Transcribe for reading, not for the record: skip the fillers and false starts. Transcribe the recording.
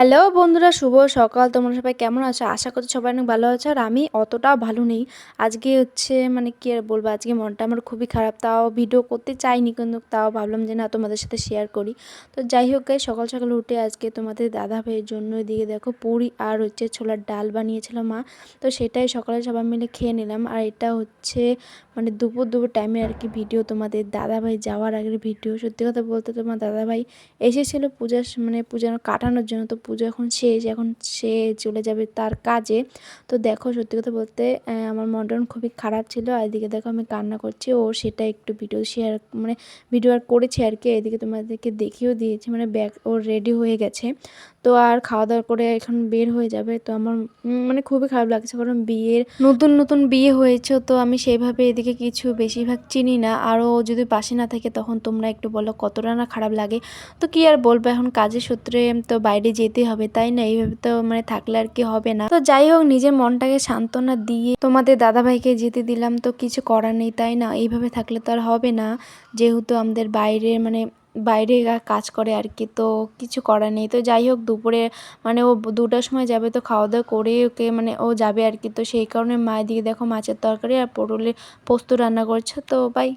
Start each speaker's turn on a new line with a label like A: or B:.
A: Hello বন্ধুরা, শুভ সকাল। তোমরা সবাই কেমন আছো? আশা করছি সবাই অনেক ভালো আছো। আর আমি অতটাও ভালো নেই। আজকে হচ্ছে মানে কি আর বলবো, আজকে মনটা আমার খুবই খারাপ। তাও ভিডিও করতে চাইনি, কিন্তু তাও ভাবলাম যে না, তোমাদের সাথে শেয়ার করি। তো যাই হোক গাইস, সকাল সকাল উঠে আজকে তোমাদের দাদা ভাইয়ের জন্য এদিকে দেখো পুরি আর হচ্ছে ছোলার ডাল বানিয়েছিল মা। তো সেটাই সকালে সবাই মিলে খেয়ে নিলাম। আর এটা হচ্ছে মানে দুপুর টাইমে আর কি ভিডিও, তোমাদের দাদা ভাই যাওয়ার আগের ভিডিও। সত্যি কথা বলতে তোমার দাদা ভাই এসেছিলো পূজার মানে পূজা কাটানোর জন্য। তো পুজো এখন শেষ, এখন সে চলে যাবে তার কাজে। তো দেখো সত্যি কথা বলতে আমার মনটা খুবই খারাপ ছিল। আর এদিকে দেখো আমি কান্না করছি, ও সেটা একটু ভিডিও শেয়ার মানে ভিডিও আর করেছি আর কি। এদিকে তোমাদেরকে দেখিয়েও দিয়েছি, মানে ব্যাগ ওর রেডি হয়ে গেছে। তো আর খাওয়া দাওয়া করে এখন বের হয়ে যাবে। তো আমার মানে খুবই খারাপ লাগছে, কারণ বিয়ের নতুন বিয়ে হয়েছে। তো আমি সেইভাবে এদিকে কিছু বেশিরভাগ চিনি না। আরও যদি পাশে না থাকে তখন তোমরা একটু বলো কতটা না খারাপ লাগে। তো কি আর বলবো, এখন কাজের সূত্রে তো বাইরে যেতে হবে, তাই না? এইভাবে তো মানে থাকলে আর কি হবে না। তো যাই হোক, নিজের মনটাকে সান্ত্বনা দিয়ে তোমাদের দাদাভাইকে যেতে দিলাম। তো কিছু করার নেই, তাই না? এইভাবে থাকলে তো আর হবে না, যেহেতু আমাদের বাইরে মানে বাইরে কাজ করে আর কি। তো কিছু করার নেই। তো যাই হোক, দুপুরে মানে ও 2টার সময় যাবে, তো খাওয়া দাওয়া করে ওকে মানে ও যাবে আর কি। তো সেই কারণে মায়ের দিকে দেখো মাছের তরকারি আর পটলের পোস্ত রান্না করছে। তো বাই।